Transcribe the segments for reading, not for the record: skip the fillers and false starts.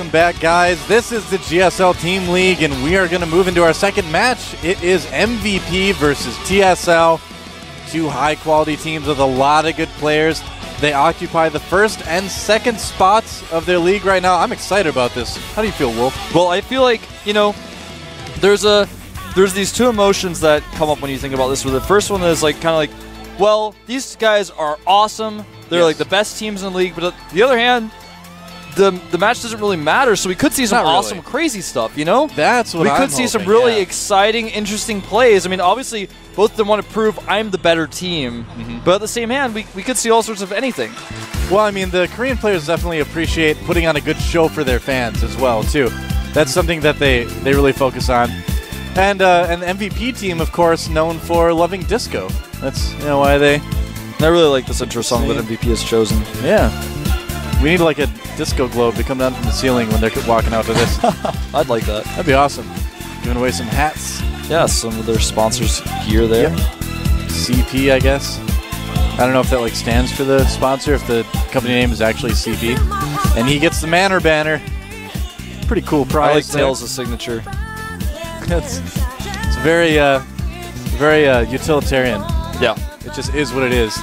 Welcome back, guys. This is the GSL Team League, and we are going to move into our second match. It is MVP versus TSL. Two high-quality teams with a lot of good players. They occupy the first and second spots of their league right now. I'm excited about this. How do you feel, Wolf? Well, I feel like, you know, there's these two emotions that come up when you think about this. Where the first one is like kind of like, well, these guys are awesome. They're like the best teams in the league. But on the other hand, the match doesn't really matter, so we could see some awesome, crazy stuff, you know? That's what we could see some really exciting, interesting plays. I mean, obviously, both of them want to prove I'm the better team, but at the same hand, we could see all sorts of anything. Well, I mean, the Korean players definitely appreciate putting on a good show for their fans as well, too. That's something that they really focus on. And the MVP team, of course, known for loving disco. That's, you know, why they... I really like this intro song that MVP has chosen. Yeah. We need like a disco globe to come down from the ceiling when they're walking out to this. I'd like that. That'd be awesome. Giving away some hats. Yeah, some of their sponsors' gear there. Yep. CP, I guess. I don't know if that like stands for the sponsor, if the company name is actually CP. And he gets the Manor banner. Pretty cool prize. I like Tails' signature. It's very utilitarian. Yeah. It just is what it is.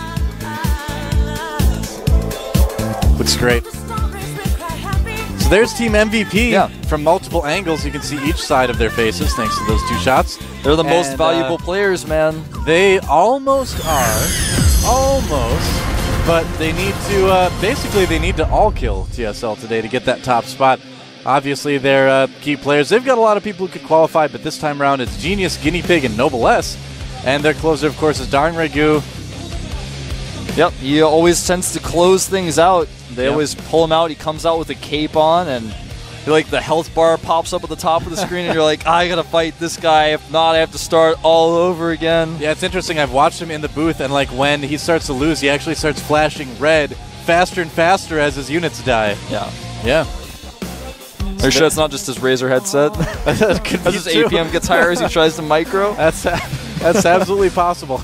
Looks great. So there's Team MVP. Yeah. From multiple angles, you can see each side of their faces thanks to those two shots. They're the most valuable players, man. They almost are. Almost. But they need to, basically they need to all kill TSL today to get that top spot. Obviously, they're key players. They've got a lot of people who could qualify, but this time around it's Genius, Guinea Pig, and Noblesse. And their closer, of course, is Dong Regu. Yep, he always tends to close things out. They always pull him out. He comes out with a cape on, and like the health bar pops up at the top of the screen, and you're like, I gotta fight this guy. If not, I have to start all over again. Yeah, it's interesting. I've watched him in the booth, and like when he starts to lose, he actually starts flashing red faster and faster as his units die. Yeah. Yeah. Are you sure it's not just his Razer headset? As his APM gets higher as he tries to micro? That's absolutely possible.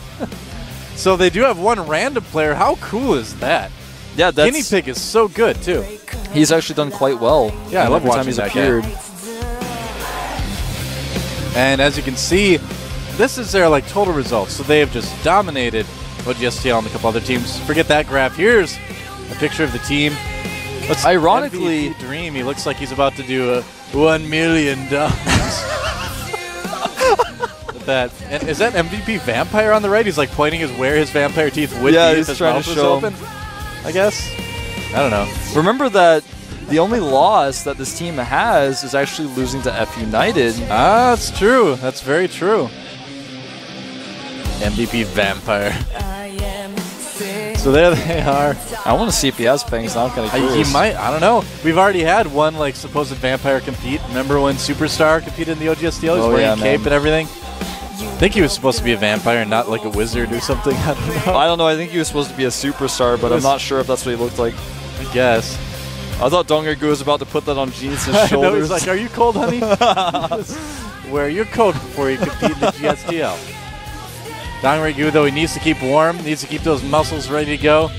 So they do have one random player. How cool is that? Yeah, that's... Guinea Pig is so good, too. He's actually done quite well. Yeah, I love watching he's that appeared. guy. And as you can see, this is their like total results. So they have just dominated OGSTL and a couple other teams. Forget that graph. Here's a picture of the team. Let's ironically, MVP Dream. He looks like he's about to do a $1 million. That and is that MVP Vampire on the right? He's like pointing where his vampire teeth would be if his mouth was open. I guess. I don't know. Remember that the only loss that this team has is actually losing to F United. Ah, that's true. That's very true. MVP Vampire. So there they are. I want to see if he has fangs now. I'm kind of curious. He might. I don't know. We've already had one like supposed vampire compete. Remember when Superstar competed in the OGSTL? He was wearing a cape and everything. I think he was supposed to be a vampire and not like a wizard or something. I don't know. I don't know. I think he was supposed to be a superstar, but I'm not sure if that's what he looked like. I guess. I thought Dong Regu was about to put that on Genius's shoulders. No, he's like, are you cold, honey? Wear your coat before you compete in the GSTL. Dong Regu, though, he needs to keep warm, needs to keep those muscles ready to go,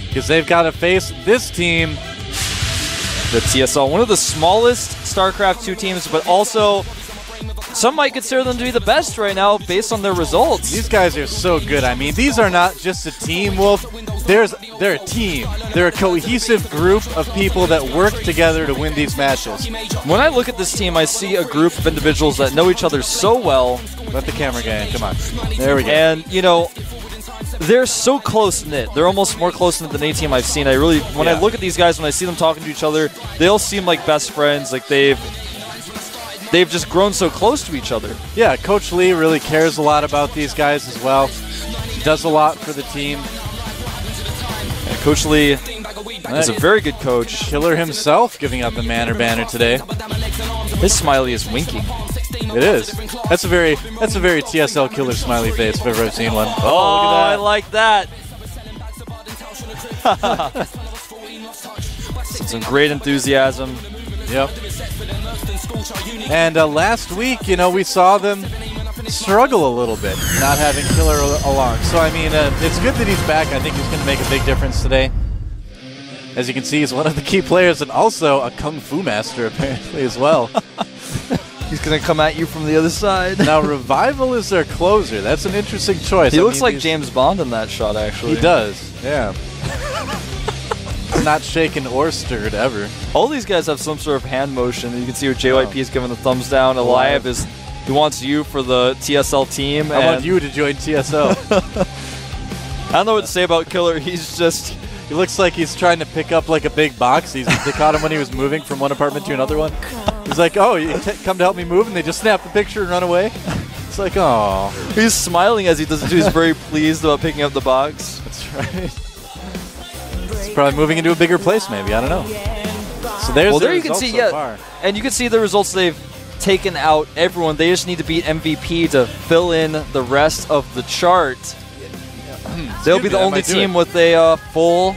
because they've got to face this team. The TSL, one of the smallest StarCraft 2 teams, but also some might consider them to be the best right now based on their results. These guys are so good. I mean, these are not just a team, Wolf. They're a team. They're a cohesive group of people that work together to win these matches. When I look at this team, I see a group of individuals that know each other so well. Let the camera go in. Come on. There we go. And, you know, they're so close-knit. They're almost more close-knit than any team I've seen. I really, when I look at these guys, when I see them talking to each other, they all seem like best friends. Like they've just grown so close to each other. Yeah, Coach Lee really cares a lot about these guys as well. He does a lot for the team. And Coach Lee is a very good coach. Killer himself giving out the Manor banner today. His smiley is winking. It is. That's a very TSL killer smiley face if ever I've seen one. Oh, look at that. I like that. Some great enthusiasm. Yep. And last week, you know, we saw them struggle a little bit, not having Killer along. So, I mean, it's good that he's back. I think he's going to make a big difference today. As you can see, he's one of the key players and also a kung fu master apparently as well. He's going to come at you from the other side. Now, Revival is their closer. That's an interesting choice. He looks like James Bond in that shot, actually. He does, yeah. Not shaken or stirred ever. All these guys have some sort of hand motion. You can see where JYP is giving the thumbs down. Eliab is, he wants you for the TSL team. I want you to join TSL. I don't know what to say about Killer. He's just... He looks like he's trying to pick up like a big box. They caught him when he was moving from one apartment to another one. He's like, oh, you come to help me move? And they just snap the picture and run away. It's like, oh. He's smiling as he does it too. He's very pleased about picking up the box. That's right. He's probably moving into a bigger place maybe. I don't know. So there's there you can see, and you can see the results. They've taken out everyone. They just need to beat MVP to fill in the rest of the chart. They'll be the only team with a full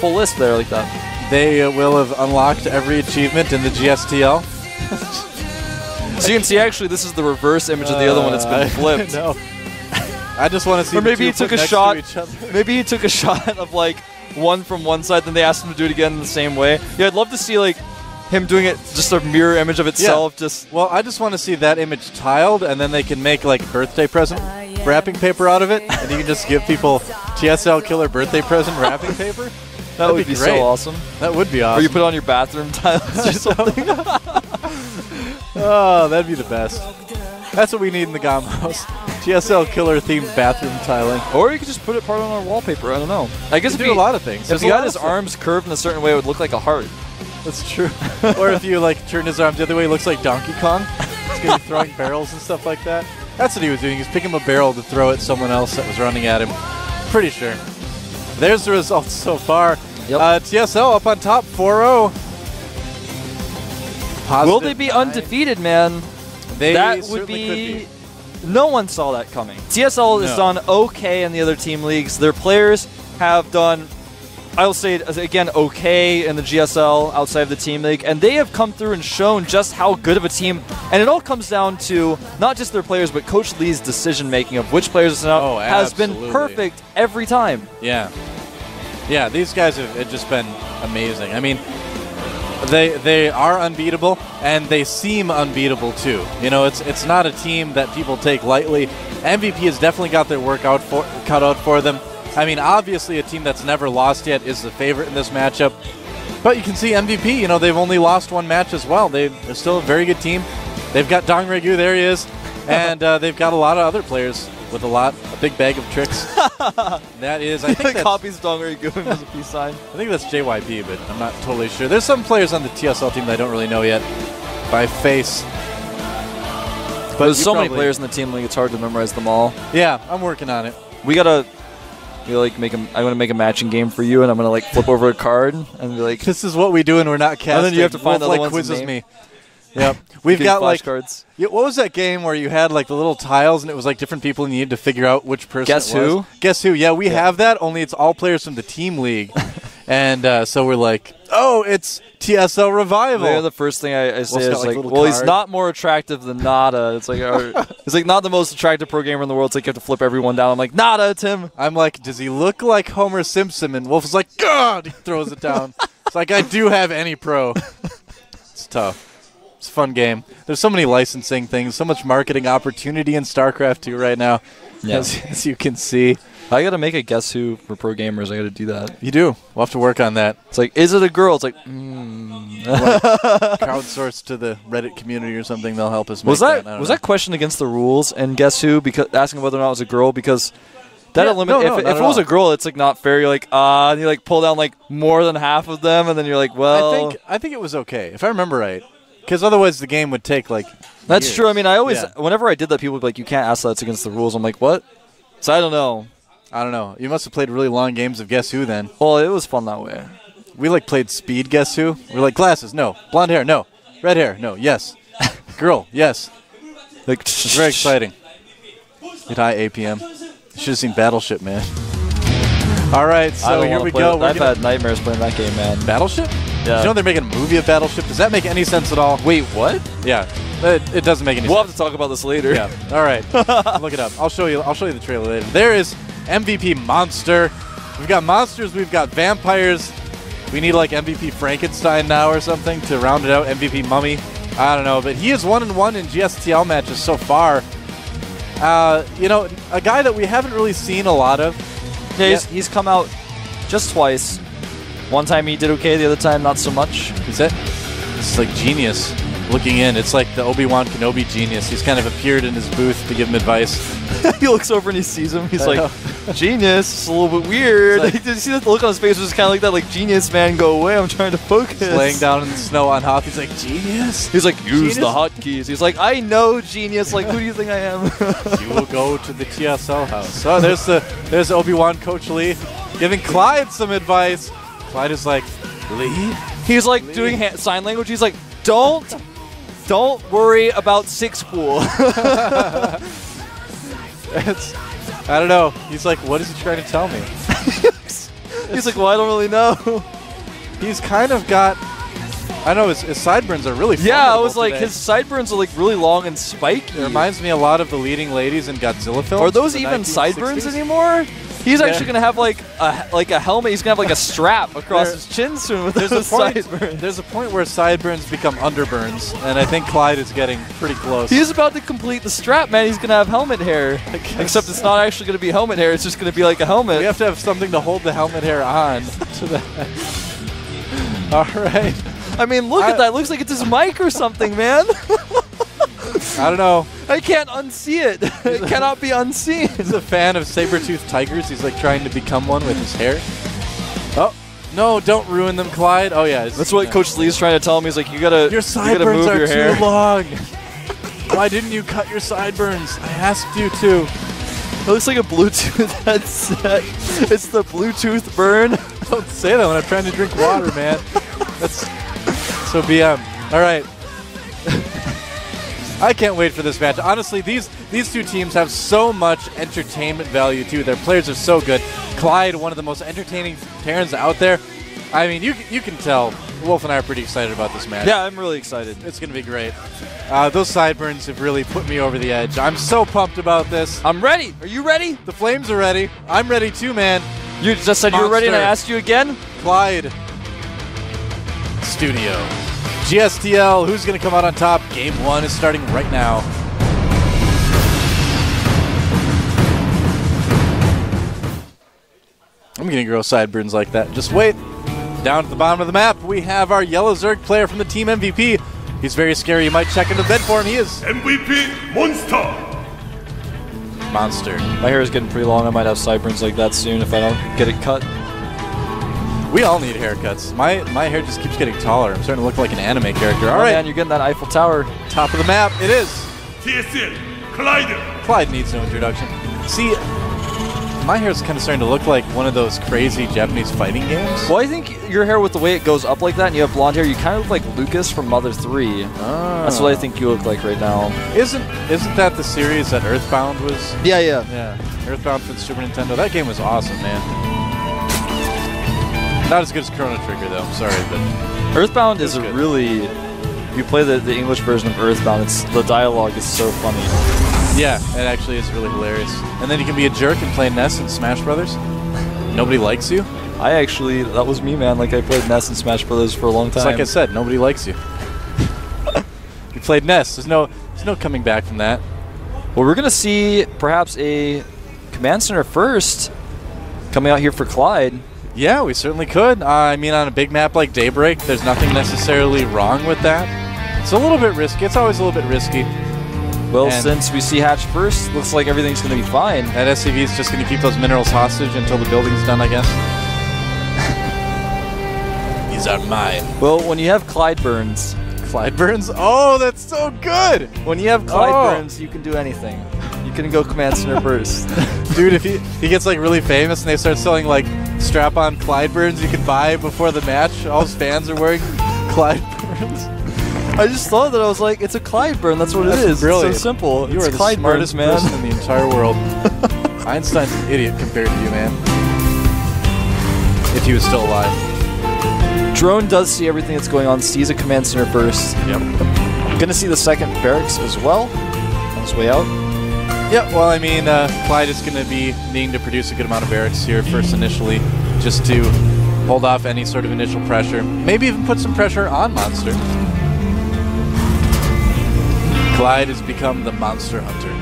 list there like that. They will have unlocked every achievement in the GSTL. So you can see, actually, this is the reverse image of the other one that's been flipped. No. I just want to see. Or maybe he took a shot. To maybe he took a shot of like one from one side, then they asked him to do it again in the same way. Yeah, I'd love to see like him doing it, just a mirror image of itself. Yeah. Just well, I just want to see that image tiled, and then they can make like birthday present wrapping paper out of it, and you can just give people TSL Killer birthday present wrapping paper. That would be so awesome. That would be awesome. Or you put it on your bathroom tiles or something. Oh, that'd be the best. That's what we need in the GOM house. TSL Killer themed bathroom tiling. Or you could just put it part on our wallpaper. I don't know. I guess you do a lot of things. If he got his arms curved in a certain way, it would look like a heart. That's true. Or if you like turn his arms the other way, it looks like Donkey Kong. He's gonna be throwing barrels and stuff like that. That's what he was doing. He was picking up a barrel to throw at someone else that was running at him. Pretty sure. There's the results so far. Yep. TSL up on top, 4-0. Will they be undefeated, man? That would be. No one saw that coming. TSL has done okay in the other team leagues. Their players have done, I will say it again, okay in the GSL outside of the team league, and they have come through and shown just how good of a team. And it all comes down to not just their players, but Coach Lee's decision making of which players to send out has been perfect every time. Yeah. Yeah, these guys have just been amazing. I mean, they are unbeatable, and they seem unbeatable too. You know, it's not a team that people take lightly. MVP has definitely got their work cut out for them. I mean, obviously a team that's never lost yet is the favorite in this matchup. But you can see MVP, you know, they've only lost one match as well. They're still a very good team. They've got Dong Regu, there he is. And they've got a lot of other players with a big bag of tricks. That is, I think copies Dong Regu as a peace sign. I think that's JYP, but I'm not totally sure. There's some players on the TSL team that I don't really know yet by face. But there's so many players in the team league, it's hard to memorize them all. Yeah, I'm working on it. We gotta I'm gonna make a matching game for you, and I'm gonna like flip over a card and be like, "This is what we do, and we're not casting." And then you have to find the other one's quizzes name. me. Yep, we've got like cards. What was that game where you had like the little tiles, and it was like different people, and you needed to figure out which person? Guess it was? who? Guess who? Yeah, we have that. Only it's all players from the team league, and so we're like, "Oh, it's TSL Revival." Yeah, the first thing I say is like, "Well, he's not more attractive than Nada." It's like, he's like not the most attractive pro gamer in the world. It's like you have to flip everyone down. I'm like, Nada, it's him. I'm like, does he look like Homer Simpson? And Wolf is like, God, he throws it down. It's like, I do have any pro. It's tough. It's a fun game. There's so many licensing things, so much marketing opportunity in StarCraft 2 right now, as you can see. I got to make a Guess Who for pro gamers. I got to do that. You do. We'll have to work on that. It's like, is it a girl? It's like, crowdsourced to the Reddit community or something. They'll help us make that. Was that question against the rules and Guess Who? Because asking whether or not it was a girl, because that eliminates. If it was a girl, it's like not fair. You're like, and you like pull down like more than half of them, and then you're like, well. I think it was okay, if I remember right. Because otherwise the game would take like That's years. true. I mean, I always, whenever I did that, people would be like, you can't ask that, it's against the rules. I'm like, what? So I don't know. You must have played really long games of Guess Who then. Well, it was fun that way. We like played speed Guess Who. We're like, glasses, no. Blonde hair, no. Red hair, no. Yes. Girl, yes. Like, it's very exciting. Get high APM. You should have seen Battleship, man. All right, so here we go. I've had nightmares playing that game, man. Battleship? Yeah. Did you know they're making a movie of Battleship? Does that make any sense at all? Wait, what? Yeah, it doesn't make any sense. We'll have to talk about this later. Yeah. All right. Look it up. I'll show you the trailer later. There is MVP Monster. We've got monsters. We've got vampires. we need like MVP Frankenstein now or something to round it out. MVP Mummy. I don't know, but he is 1-1 in GSTL matches so far. You know, a guy that we haven't really seen a lot of. Yeah, he's come out just twice. One time he did okay, the other time not so much. Is it? It's like genius looking in. It's like the Obi-Wan Kenobi genius. He's kind of appeared in his booth to give him advice. He looks over and he sees him. He's like, genius. It's a little bit weird. Like, did you see the look on his face? It was kind of like that, like, genius, man, go away. I'm trying to focus. He's laying down in the snow on Hoth. He's like, genius? He's like, use the hotkeys. He's like, I know, genius. Like, who do you think I am? You will go to the TSL house. So there's Obi-Wan Coach Lee giving Clyde some advice. Clyde is like, Lee? He's like Lee? Doing sign language. He's like, don't worry about six pool. I don't know. He's like, what is he trying to tell me? He's like, well, I don't really know. He's kind of got, I know his sideburns are really yeah, I was like, today. his sideburns are like really long and spiky. It reminds me a lot of the leading ladies in Godzilla films. Are those even sideburns anymore? He's actually gonna have like a helmet. He's gonna have like a strap across his chin soon with those sideburns. There's a point where sideburns become underburns, and I think Clyde is getting pretty close. He's about to complete the strap, man. He's gonna have helmet hair. Except it's not actually gonna be helmet hair. It's just gonna be like a helmet. We have to have something to hold the helmet hair on to that. All right. I mean, look at that. It looks like it's his mic or something, man. I don't know. I can't unsee it. It cannot be unseen. He's a fan of saber-toothed tigers. He's like trying to become one with his hair. Oh, no, don't ruin them, Clyde. Oh, yeah. That's what Coach Lee's trying to tell me. He's like, you gotta sideburns move your hair. Too long. Why didn't you cut your sideburns? I asked you to. It looks like a Bluetooth headset. It's the Bluetooth burn. Don't say that when I'm trying to drink water, man. That's so BM. All right. I can't wait for this match. Honestly, these two teams have so much entertainment value, too. Their players are so good. Clyde, one of the most entertaining Terrans out there. I mean, you can tell Wolf and I are pretty excited about this match. Yeah, I'm really excited. It's going to be great. Those sideburns have really put me over the edge. I'm so pumped about this. I'm ready. Are you ready? The flames are ready. I'm ready, too, man. You just said you were ready, and I asked you again? Clyde Studio. GSTL, who's going to come out on top? Game 1 is starting right now. I'm going to grow sideburns like that. Just wait. Down at the bottom of the map, we have our yellow Zerg player from the team MVP. He's very scary. You might check into the bed for him. He is MVP Monster. Monster. My hair is getting pretty long. I might have sideburns like that soon if I don't get it cut. We all need haircuts. My hair just keeps getting taller. I'm starting to look like an anime character. All right, man, you're getting that Eiffel Tower. Top of the map, it is. TSL, Clyde. Clyde needs no introduction. See, my hair's kind of starting to look like one of those crazy Japanese fighting games. Well, I think your hair with the way it goes up like that and you have blonde hair, you kind of look like Lucas from Mother 3. Oh. That's what I think you look like right now. Isn't that the series that Earthbound was? Yeah. Yeah, Earthbound for the Super Nintendo. That game was awesome, man. Not as good as Chrono Trigger, though. I'm sorry, but Earthbound is a really. If you play the English version of Earthbound, the dialogue is so funny. Yeah, it actually is really hilarious. And then you can be a jerk and play NES and Smash Brothers. Nobody likes you. That was me, man. Like I played NES and Smash Brothers for a long time. It's like I said, nobody likes you. You played NES. There's no coming back from that. Well, we're gonna see perhaps a Command Center first coming out here for Clyde. Yeah, we certainly could. I mean, on a big map like Daybreak, there's nothing necessarily wrong with that. It's a little bit risky. It's always a little bit risky. Well, since we see Hatch first, looks like everything's going to be fine. That SCV is just going to keep those minerals hostage until the building's done, I guess. These are mine. Well, when you have Clyde Burns. Clyde Burns? Oh, that's so good! When you have Clyde Burns, you can do anything. You can go Command Center first. Dude, if he gets like really famous and they start selling like strap-on Clyde Burns you can buy before the match, all his fans are wearing Clyde Burns. I just thought that I was like, it's a Clyde burn. That's what it is. Brilliant. It's so simple. You are the Clyde smartest Burns, person in the entire world. Einstein's an idiot compared to you, man. If he was still alive. Drone does see everything that's going on, sees a Command Center first. Yep. Gonna see the second barracks as well on his way out. Yeah, well, I mean, Clyde is going to be needing to produce a good amount of barracks here first initially, just to hold off any sort of initial pressure. Maybe even put some pressure on Monster. Clyde has become the Monster Hunter.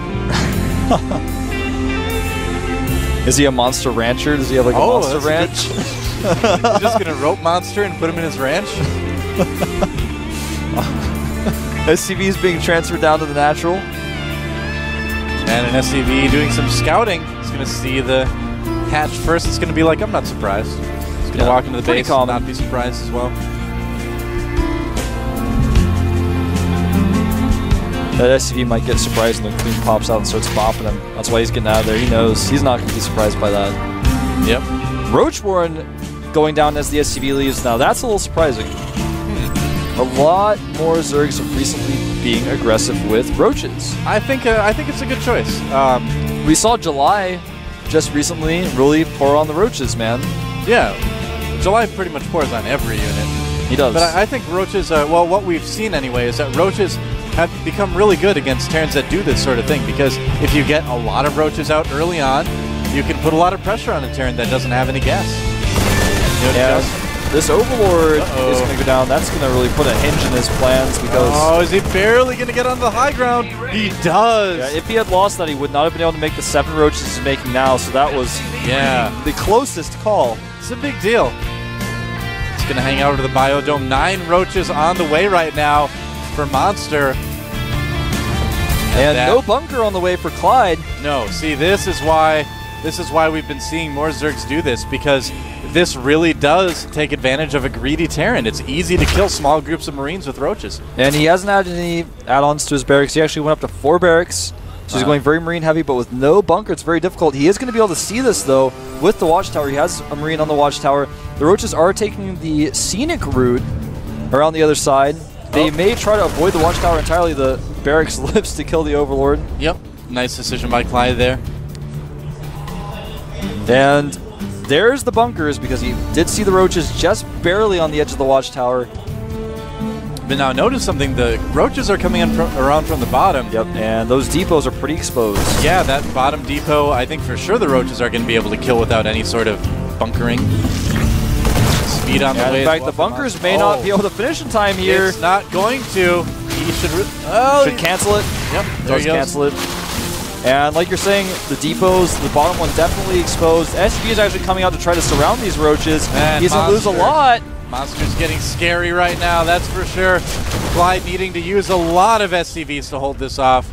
Is he a Monster Rancher? Does he have like a Monster Ranch? You're just going to rope Monster and put him in his ranch? SCV is being transferred down to the natural. And an SCV doing some scouting. He's going to see the hatch first. It's going to be like, I'm not surprised. He's going to walk into the base and not be surprised as well. That SCV might get surprised when the queen pops out and starts bopping him. That's why he's getting out of there. He knows he's not going to be surprised by that. Yep. Roachborn going down as the SCV leaves now. That's a little surprising. A lot more Zergs recently being aggressive with Roaches. I think it's a good choice. We saw July just recently really pour on the Roaches, man. Yeah. July pretty much pours on every unit. He does. But I think Roaches, well, what we've seen anyway is that Roaches have become really good against Terrans that do this sort of thing, because if you get a lot of Roaches out early on, you can put a lot of pressure on a Terran that doesn't have any gas. This Overlord is going to go down. That's going to really put a hinge in his plans because... Oh, is he barely going to get on the high ground? He does! Yeah, if he had lost that, he would not have been able to make the 7 Roaches he's making now, so that was the closest call. It's a big deal. It's going to hang out over the Biodome. 9 Roaches on the way right now for Monster. And no bunker on the way for Clyde. No, see, this is why we've been seeing more Zergs do this, because this really does take advantage of a greedy Terran. It's easy to kill small groups of Marines with Roaches. And he hasn't added any add-ons to his barracks. He actually went up to 4 barracks. So he's going very Marine heavy, but with no bunker, it's very difficult. He is going to be able to see this, though, with the Watchtower. He has a Marine on the Watchtower. The Roaches are taking the scenic route around the other side. They may try to avoid the Watchtower entirely. The barracks lives to kill the Overlord. Yep. Nice decision by Clyde there. And there's the bunkers, because he did see the Roaches just barely on the edge of the Watchtower. But now notice something, the Roaches are coming in around from the bottom. Yep, and those depots are pretty exposed. Yeah, that bottom depot, I think for sure the Roaches are going to be able to kill without any sort of bunkering. Speed on the way. In fact, the bunkers may not be able to finish in time here. It's not going to. He should cancel it. Yep, there he goes. Cancel it. And like you're saying, the depots, the bottom one definitely exposed. SCV is actually coming out to try to surround these Roaches. Man, he's going to lose a lot. Monster's getting scary right now, that's for sure. Clyde needing to use a lot of SCVs to hold this off.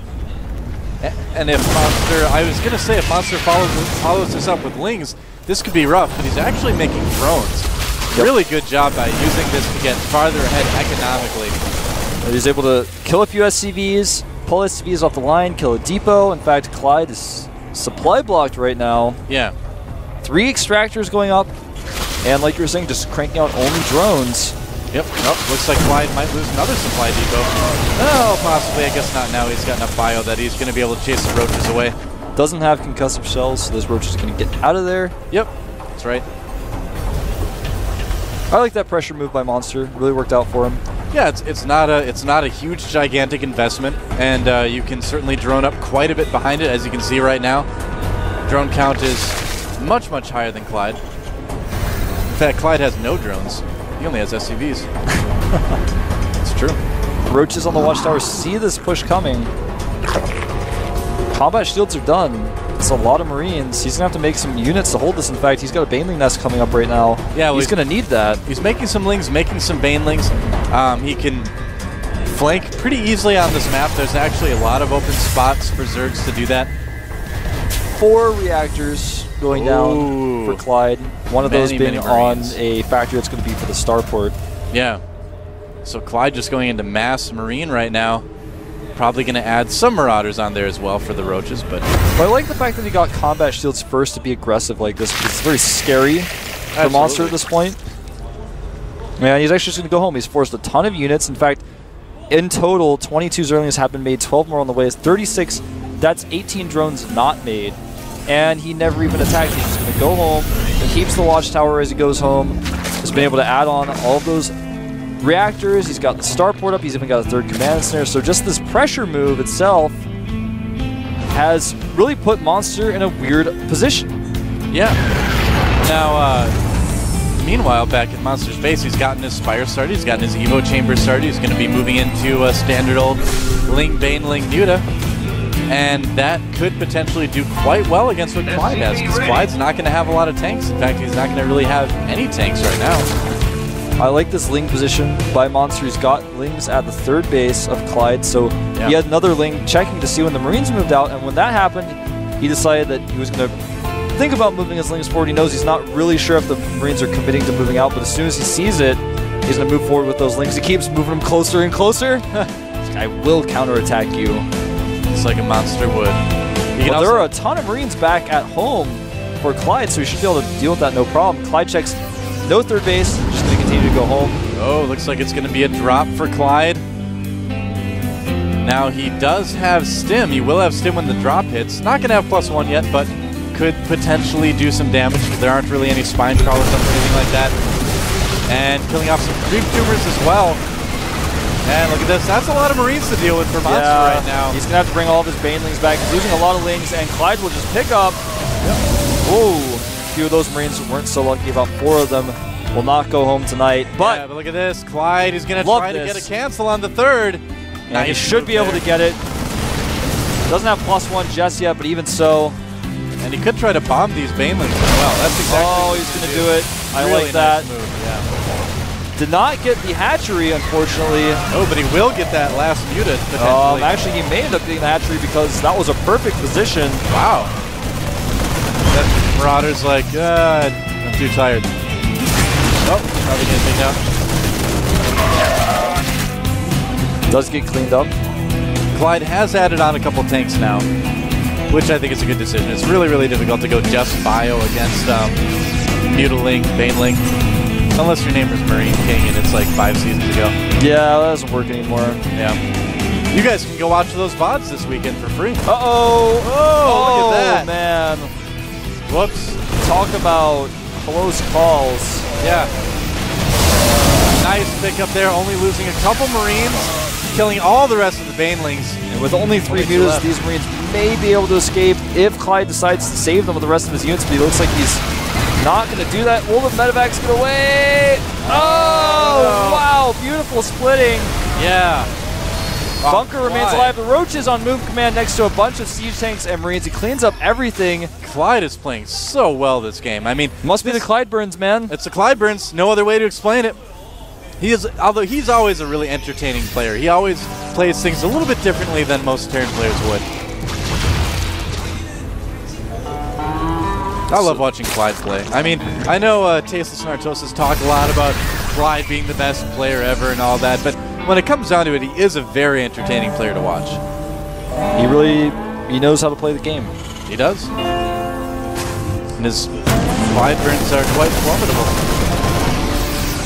And if Monster, I was going to say if Monster follows this up with Lings, this could be rough, but he's actually making drones. Yep. Really good job by using this to get farther ahead economically. He's able to kill a few SCVs, pull SCVs off the line, kill a depot. In fact, Clyde is supply blocked right now. Yeah. 3 extractors going up, and like you were saying, just cranking out only drones. Yep. Oh, looks like Clyde might lose another supply depot. Oh, possibly. I guess not now. He's got enough bio that he's going to be able to chase the Roaches away. Doesn't have concussive shells, so those Roaches are going to get out of there. Yep. That's right. I like that pressure move by Monster. Really worked out for him. Yeah, it's not a huge, gigantic investment, and you can certainly drone up quite a bit behind it, as you can see right now. Drone count is much, much higher than Clyde. In fact, Clyde has no drones. He only has SCVs. It's true. Roaches on the Watchtower see this push coming. Combat shields are done. It's a lot of Marines. He's going to have to make some units to hold this. In fact, he's got a Baneling nest coming up right now. Yeah, well, he's going to need that. He's making some Lings, making some Banelings. He can flank pretty easily on this map. There's actually a lot of open spots for Zergs to do that. 4 reactors going down for Clyde. One of those being on a factory that's going to be for the starport. Yeah. So Clyde just going into mass Marine right now. Probably going to add some Marauders on there as well for the Roaches, but I like the fact that he got combat shields first to be aggressive like this, because it's very scary for Monster at this point. Yeah, he's actually just going to go home. He's forced a ton of units. In fact, in total, 22 Zerlings have been made, 12 more on the way. It's 36. That's 18 drones not made. And he never even attacked. He's just going to go home. He keeps the Watchtower as he goes home. He's been able to add on all of those reactors. He's got the starport up. He's even got a 3rd command center. So just this pressure move itself has really put Monster in a weird position. Yeah. Now, Meanwhile, back at Monster's base, he's gotten his Spire started, he's gotten his Evo Chamber started, he's going to be moving into a standard old Ling Bane Ling Muta. And that could potentially do quite well against what Clyde has, because Clyde's not going to have a lot of tanks. In fact, he's not going to really have any tanks right now. I like this Ling position by Monster. He's got Lings at the third base of Clyde, so he had another Ling checking to see when the Marines moved out, and when that happened, he decided that he was going to think about moving his Lings forward. He knows he's not really sure if the Marines are committing to moving out, but as soon as he sees it, he's going to move forward with those Lings. He keeps moving them closer and closer. I will counterattack you. It's like a Monster would. Well, there are a ton of Marines back at home for Clyde, so he should be able to deal with that no problem. Clyde checks no third base, just going to continue to go home. Oh, looks like it's going to be a drop for Clyde. Now he does have Stim. He will have Stim when the drop hits. Not going to have +1 yet, but could potentially do some damage. There aren't really any spine crawlers up or anything like that. And killing off some creep tumors as well. And look at this. That's a lot of Marines to deal with for Monster right now. He's going to have to bring all of his Banelings back. He's losing a lot of Lings, and Clyde will just pick up. Whoa. A few of those Marines weren't so lucky. About 4 of them will not go home tonight. But, but look at this. Clyde is going to try to get a cancel on the third. And he should be able to get it. Doesn't have +1 just yet, but even so. And he could try to bomb these Banelings as well. That's exactly what he's going to do it. I like that. Nice move. Yeah. Did not get the hatchery, unfortunately. Oh, but he will get that last muted, potentially. Actually, he may end up getting the hatchery because that was a perfect position. Wow. That Marauder's like, I'm too tired. Oh, probably getting taken out. Does get cleaned up. Clyde has added on a couple tanks now, which I think is a good decision. It's really, really difficult to go just bio against Mutaling, Baneling. Unless your name is Marine King and it's like 5 seasons ago. Yeah, that doesn't work anymore. Yeah. You guys can go watch those VODs this weekend for free. Uh-oh. Oh, look at that. Man. Whoops. Talk about close calls. Yeah. Nice pickup there, only losing a couple Marines, killing all the rest of the Banelings. And with only 3 mutas, these Marines may be able to escape if Clyde decides to save them with the rest of his units, but he looks like he's not going to do that. Will the medevacs get away? Oh, wow. Beautiful splitting. Yeah. Bunker remains alive. The Roach is on move command next to a bunch of siege tanks and Marines. He cleans up everything. Clyde is playing so well this game. I mean, must be the Clyde burns, man. It's the Clyde burns. No other way to explain it. Although he's always a really entertaining player. He always plays things a little bit differently than most Terran players would. I love watching Clyde play. I mean, I know Tasteless and Artosis talk a lot about Clyde being the best player ever and all that, but when it comes down to it, he is a very entertaining player to watch. He knows how to play the game. He does. And his Clyde burns are quite formidable.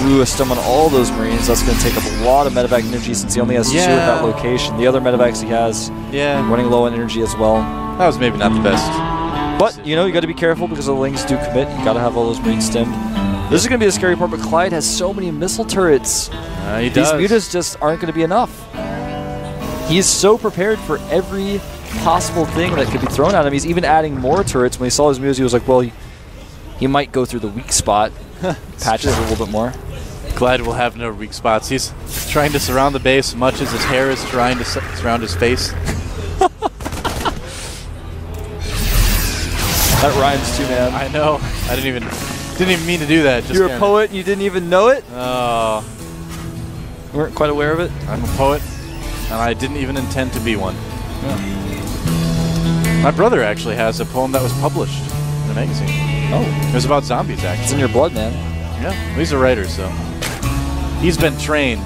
Ooh, a stem on all those Marines. That's going to take up a lot of medevac energy since he only has 2 at that location. The other medevacs he has running low on energy as well. That was maybe not the best. But, you know, you got to be careful because the Lings do commit. You got to have all those Marines stemmed. This is going to be the scary part, but Clyde has so many missile turrets. He does. These mutas just aren't going to be enough. He's so prepared for every possible thing that could be thrown at him. He's even adding more turrets. When he saw his mutas, he was like, well, he might go through the weak spot. Patches a little bit more. Clyde will have no weak spots. He's trying to surround the base much as his hair is trying to surround his face. That rhymes too, man. I know. I didn't even mean to do that. Just You're a poet and you didn't even know it? Oh. You weren't quite aware of it? I'm a poet, and I didn't even intend to be one. Yeah. My brother actually has a poem that was published in a magazine. Oh. It was about zombies, actually. It's in your blood, man. Yeah. He's a writer, so. He's been trained.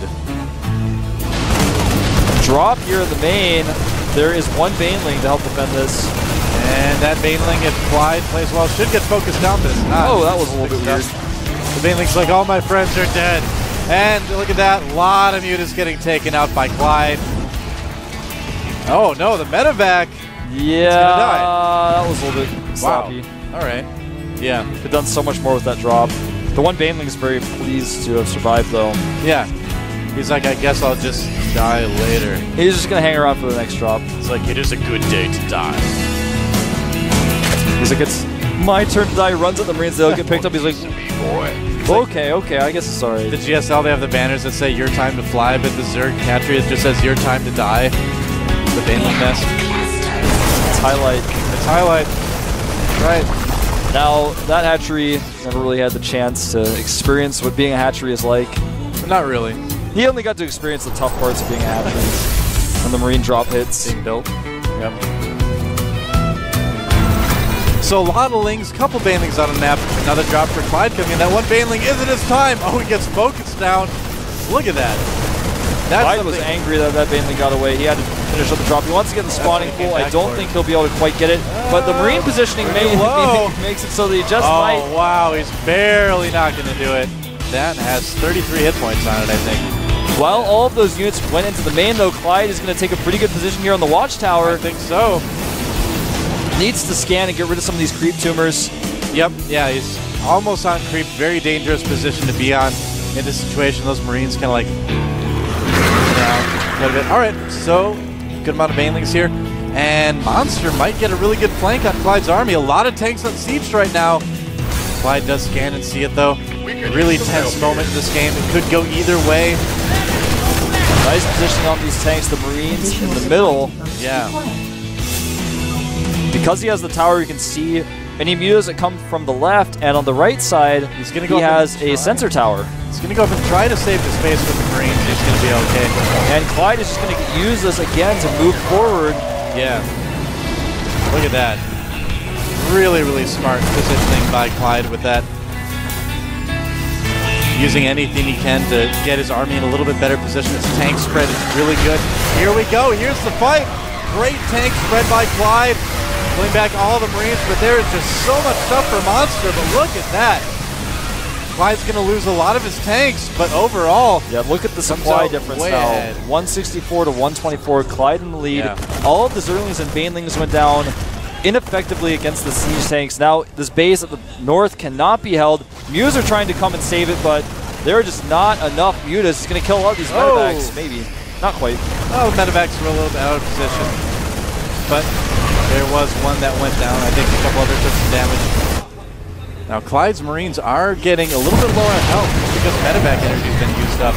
Drop here in the main. There is 1 Baneling to help defend this. And that Baneling, if Clyde plays well, should get focused down, but it's not. Oh, that was a little bit weird. The Baneling's like, all my friends are dead. And look at that, a lot of mutas getting taken out by Clyde. Oh no, the medevac. Yeah, gonna die. That was a little bit sloppy. All right. Yeah. Could have done so much more with that drop. The 1 Baneling is very pleased to have survived, though. Yeah. He's like, I guess I'll just die later. He's just going to hang around for the next drop. It's like, it is a good day to die. He's like, it's my turn to die. He runs at the Marines. They'll get picked up. He's like, boy. Okay, I guess it's alright. The GSL, they have the banners that say your time to fly, but the Zerg hatchery it just says your time to die. The Baneling nest. It's highlight. It's highlight. Right. Now, that hatchery never really had the chance to experience what being a hatchery is like. Not really. He only got to experience the tough parts of being a hatchery. When the Marine drop hits. Being built. Yep. So a lot of Lings, couple Banelings on the map. Another drop for Clyde coming in. That one Baneling isn't his time. Oh, he gets focused down. Look at that. Clyde was angry that that Baneling got away. He had to finish up the drop. He wants to get the spawning pool. I don't think he'll be able to quite get it. But the Marine positioning makes it so that he just might. Oh, wow. He's barely not going to do it. That has 33 hit points on it, I think. While all of those units went into the main, though, Clyde is going to take a pretty good position here on the watchtower. I think so. Needs to scan and get rid of some of these creep tumors. Yep, yeah, he's almost on creep. Very dangerous position to be on in this situation. Those Marines kind of like around quite a bit. All right, so good amount of Banelings here. And Monster might get a really good flank on Clyde's army. A lot of tanks on siege right now. Clyde does scan and see it, though. Really tense moment in this game. It could go either way. Nice positioning on these tanks. The Marines in the middle. Yeah. Because he has the tower, you can see any mutas that come from the left, and on the right side, he's gonna go he has a sensor tower. He's going to go up and try to save the space with the Marines. He's going to be okay. And Clyde is just going to use this again to move forward. Yeah. Look at that. Really, really smart positioning by Clyde with that. Using anything he can to get his army in a little bit better position. His tank spread is really good. Here we go. Here's the fight. Great tank spread by Clyde. Pulling back all the Marines, but there is just so much stuff for Monster. But look at that. Clyde's going to lose a lot of his tanks, but overall... Yeah, look at the supply difference now. Ahead. 164 to 124. Clyde in the lead. Yeah. All of the Zerlings and Banelings went down ineffectively against the siege tanks. Now, this base at the north cannot be held. Mutas are trying to come and save it, but there are just not enough mutas. He's going to kill a lot of these medevacs, maybe. Not quite. Oh, medevacs were a little bit out of position. But there was one that went down. I think a couple others took some damage. Now, Clyde's Marines are getting a little bit lower on health because medevac energy has been used up.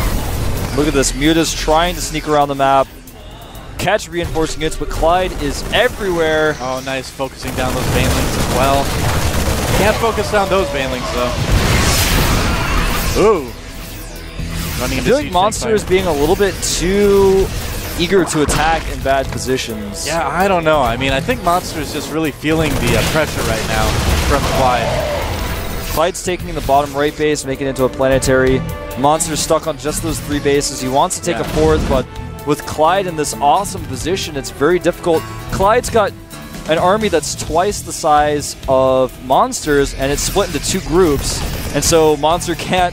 Look at this. Mutas trying to sneak around the map, catch reinforcing units, but Clyde is everywhere. Oh, nice. Focusing down those Banelings as well. Can't focus down those Banelings, though. Ooh. Running I feel like Monster is being a little bit too eager to attack in bad positions. Yeah, I don't know. I mean, I think Monster is just really feeling the pressure right now from Clyde. Clyde's taking the bottom right base, making it into a planetary. Monster's stuck on just those 3 bases. He wants to take a 4th, but with Clyde in this awesome position, it's very difficult. Clyde's got an army that's twice the size of Monster's, and it's split into 2 groups. And so Monster can't,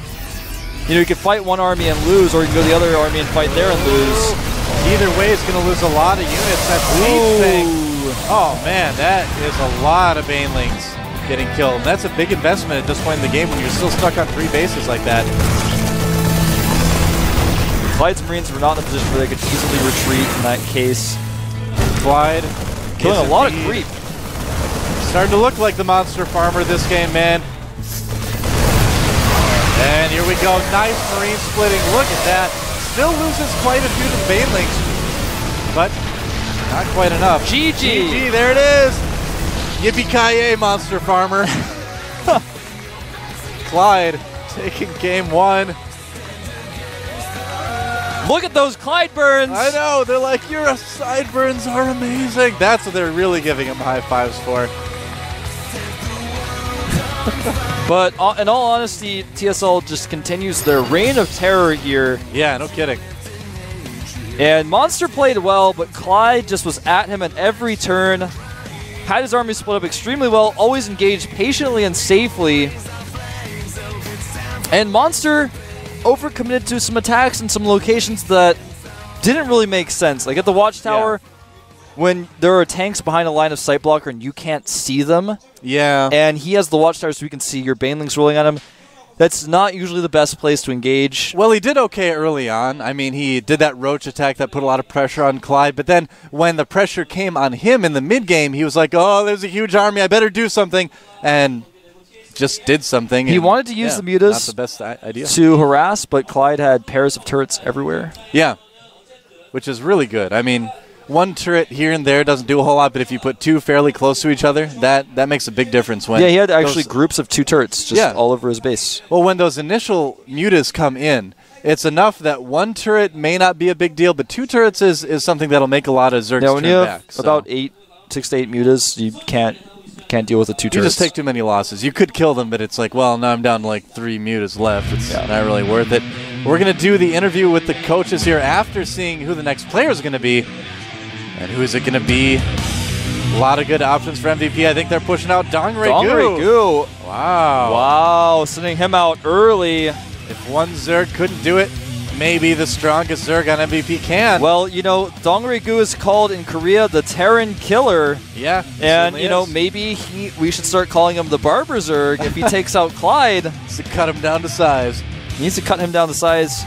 you can fight one army and lose, or you can go to the other army and fight there and lose. Either way, it's going to lose a lot of units. That siege thing. Oh, man, that is a lot of Banelings getting killed. And that's a big investment at this point in the game when you're still stuck on 3 bases like that. Clyde's Marines were not in a position where they could easily retreat in that case. Clyde killing a lot of creep. Starting to look like the Monster Farmer this game, man. And here we go. Nice Marine splitting. Look at that. Still loses quite a few to the Banelings, but not quite enough. GG. GG, there it is. Yippee-ki-yay, Monster Farmer. Clyde taking game 1. Look at those Clyde burns. I know. They're like, your sideburns are amazing. That's what they're really giving him high fives for. But in all honesty, TSL just continues their reign of terror here. Yeah, no kidding. And Monster played well, but Clyde just was at him at every turn. Had his army split up extremely well, always engaged patiently and safely. And Monster overcommitted to some attacks in some locations that didn't really make sense. Like at the Watchtower, when there are tanks behind a line of sight blocker and you can't see them. Yeah. And he has the Watchtower so you can see your Banelings rolling on him. That's not usually the best place to engage. Well, he did okay early on. I mean, he did that roach attack that put a lot of pressure on Clyde, but then when the pressure came on him in the mid-game, he was like, oh, there's a huge army, I better do something. And just did something. He wanted to use the mutas not the best idea. to harass, but Clyde had pairs of turrets everywhere. Yeah, which is really good. I mean, one turret here and there doesn't do a whole lot, but if you put two fairly close to each other, that makes a big difference. When he had actually groups of 2 turrets just all over his base. Well, when those initial mutas come in, it's enough that one turret may not be a big deal, but 2 turrets is something that'll make a lot of Zergs when turn you have back. about 6 to 8 mutas, you can't deal with the 2 turrets. You just take too many losses. You could kill them, but it's like, well, now I'm down to like 3 mutas left. It's not really worth it. We're going to do the interview with the coaches here after seeing who the next player is going to be. And who is it going to be? A lot of good options for MVP. I think they're pushing out Dongregoo. Wow. Wow, sending him out early. If one Zerg couldn't do it, maybe the strongest Zerg on MVP can. Well, Dongregoo is called in Korea the Terran Killer. Yeah. And, maybe we should start calling him the Barber Zerg if he takes out Clyde. Needs to cut him down to size. He needs to cut him down to size.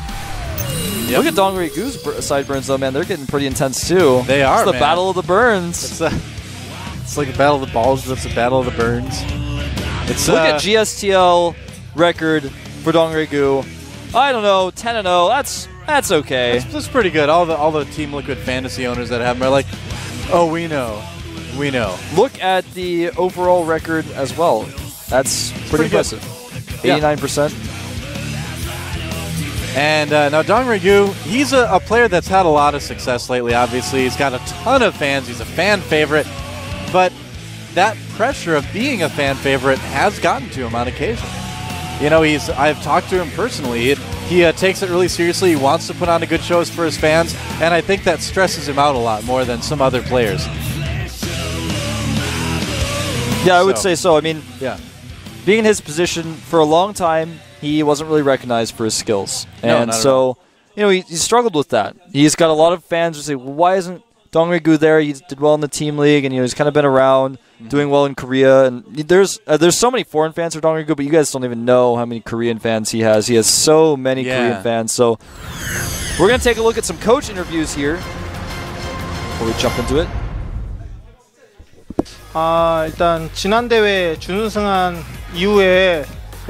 Yep. Look at Dongregoo's sideburns, though, man. They're getting pretty intense, too. They are, It's the battle of the burns. It's like a battle of the balls, but it's a battle of the burns. Look at GSTL record for Dongregoo. I don't know, 10-0. That's okay. That's pretty good. All the Team Liquid fantasy owners that have them are like, oh, we know. Look at the overall record as well. That's pretty impressive. 89%. And now Dongregoo, he's a player that's had a lot of success lately, obviously. He's got a ton of fans. He's a fan favorite. But that pressure of being a fan favorite has gotten to him on occasion. I've talked to him personally. He takes it really seriously. He wants to put on a good shows for his fans. And I think that stresses him out a lot more than some other players. Yeah, I would say so. I mean, being in his position for a long time, he wasn't really recognized for his skills. And so, he struggled with that. He's got a lot of fans who say, well, why isn't Dongregoo there? He did well in the team league, and he's kind of been around, doing well in Korea. And there's so many foreign fans for Dongregoo, but you guys don't even know how many Korean fans he has. He has so many Korean fans. So we're going to take a look at some coach interviews here before we jump into it. 일단 지난 대회 준우승한 이후에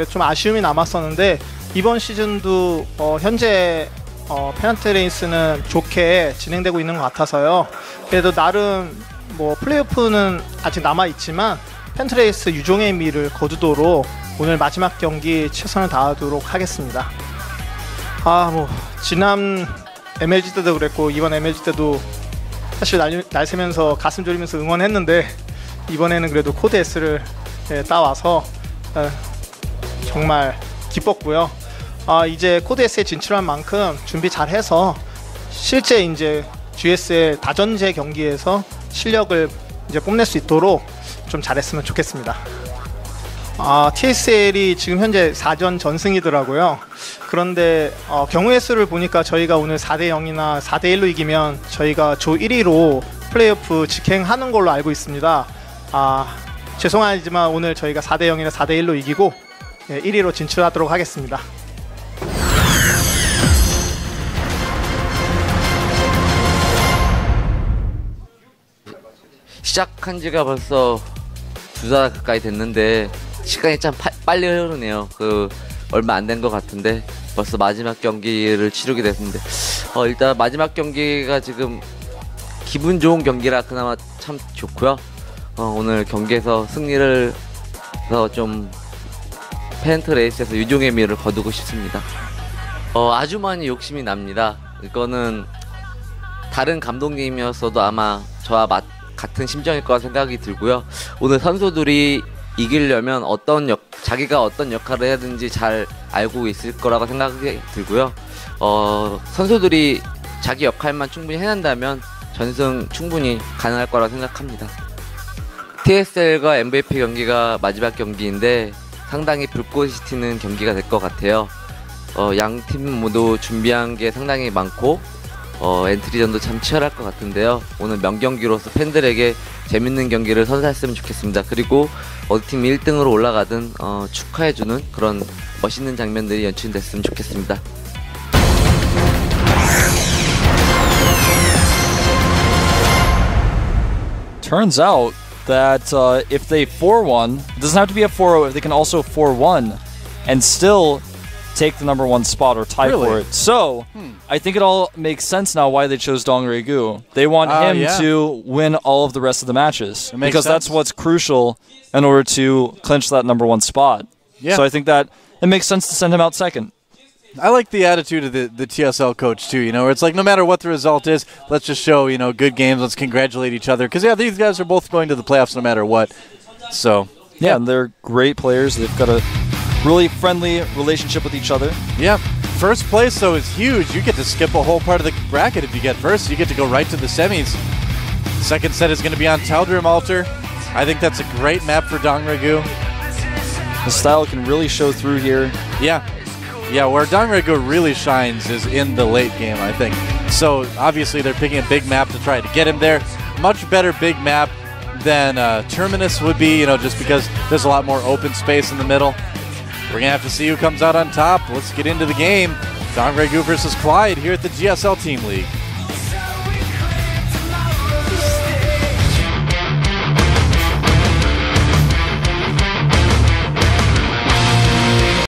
좀 아쉬움이 남았었는데 이번 시즌도 현재 페넌트 레이스는 좋게 진행되고 있는 것 같아서요. 그래도 나름 플레이오프는 아직 남아 있지만 페넌트 레이스 유종의 미를 거두도록 오늘 마지막 경기 최선을 다하도록 하겠습니다. 지난 MLG 때도 그랬고 이번 MLG 때도 사실 날 새면서 가슴 졸이면서 응원했는데 이번에는 그래도 코드 S를 따와서 정말 기뻤고요. 이제 코드 S에 진출한 만큼 준비 잘해서 실제 이제 GSL 다전제 경기에서 실력을 이제 뽐낼 수 있도록 좀 잘했으면 좋겠습니다. TSL이 지금 현재 4전 전승이더라고요. 그런데 경우의 수를 보니까 저희가 오늘 4대0이나 4대1로 이기면 저희가 조 1위로 플레이오프 직행하는 걸로 알고 있습니다. 죄송하지만 오늘 저희가 4대0이나 4대1로 이기고 1위로 진출하도록 하겠습니다. 시작한 지가 벌써 2달 가까이 됐는데 시간이 참 빨리 흐르네요. 얼마 안 된 것 같은데 벌써 마지막 경기를 치르게 됐는데 일단 마지막 경기가 지금 기분 좋은 경기라 그나마 참 좋고요. 오늘 경기에서 승리를 해서 좀 페넌트 레이스에서 유종의 미를 거두고 싶습니다. 아주 많이 욕심이 납니다. 이거는 다른 감독님이었어도 아마 저와 같은 심정일 거라 생각이 들고요. 오늘 선수들이 이기려면 자기가 어떤 역할을 해야 되는지 잘 알고 있을 거라고 생각이 들고요. 선수들이 자기 역할만 충분히 해낸다면 전승 충분히 가능할 거라고 생각합니다. TSL과 MVP 경기가 마지막 경기인데 상당히 불꽃이 튀는 경기가 될 것 같아요. 양 팀 모두 준비한 게 상당히 많고 엔트리전도 참 치열할 것 같은데요. 오늘 명경기로서 팬들에게 재밌는 경기를 선사했으면 좋겠습니다. 그리고 어디 팀이 1등으로 올라가든 축하해주는 그런 멋있는 장면들이 연출됐으면 좋겠습니다. Turns out that if they 4-1, it doesn't have to be a 4-0, they can also 4-1 and still take the number 1 spot or tie for it. So, I think it all makes sense now why they chose Dong Regu. They want him to win all of the rest of the matches because that's what's crucial in order to clinch that number 1 spot. Yeah. So I think that it makes sense to send him out second. I like the attitude of the TSL coach, too, where it's like no matter what the result is, let's just show, good games. Let's congratulate each other. Because, these guys are both going to the playoffs no matter what. So, yeah, and they're great players. They've got a really friendly relationship with each other. Yeah. First place, though, is huge. You get to skip a whole part of the bracket if you get first. You get to go right to the semis. Second set is going to be on Teldrim Altar. I think that's a great map for Dong Regu. The style can really show through here. Yeah. Yeah, where Dong Regu really shines is in the late game, I think. So, obviously, they're picking a big map to try to get him there. Much better big map than Terminus would be, just because there's a lot more open space in the middle. We're going to have to see who comes out on top. Let's get into the game. Dong Regu versus Clyde here at the GSL Team League.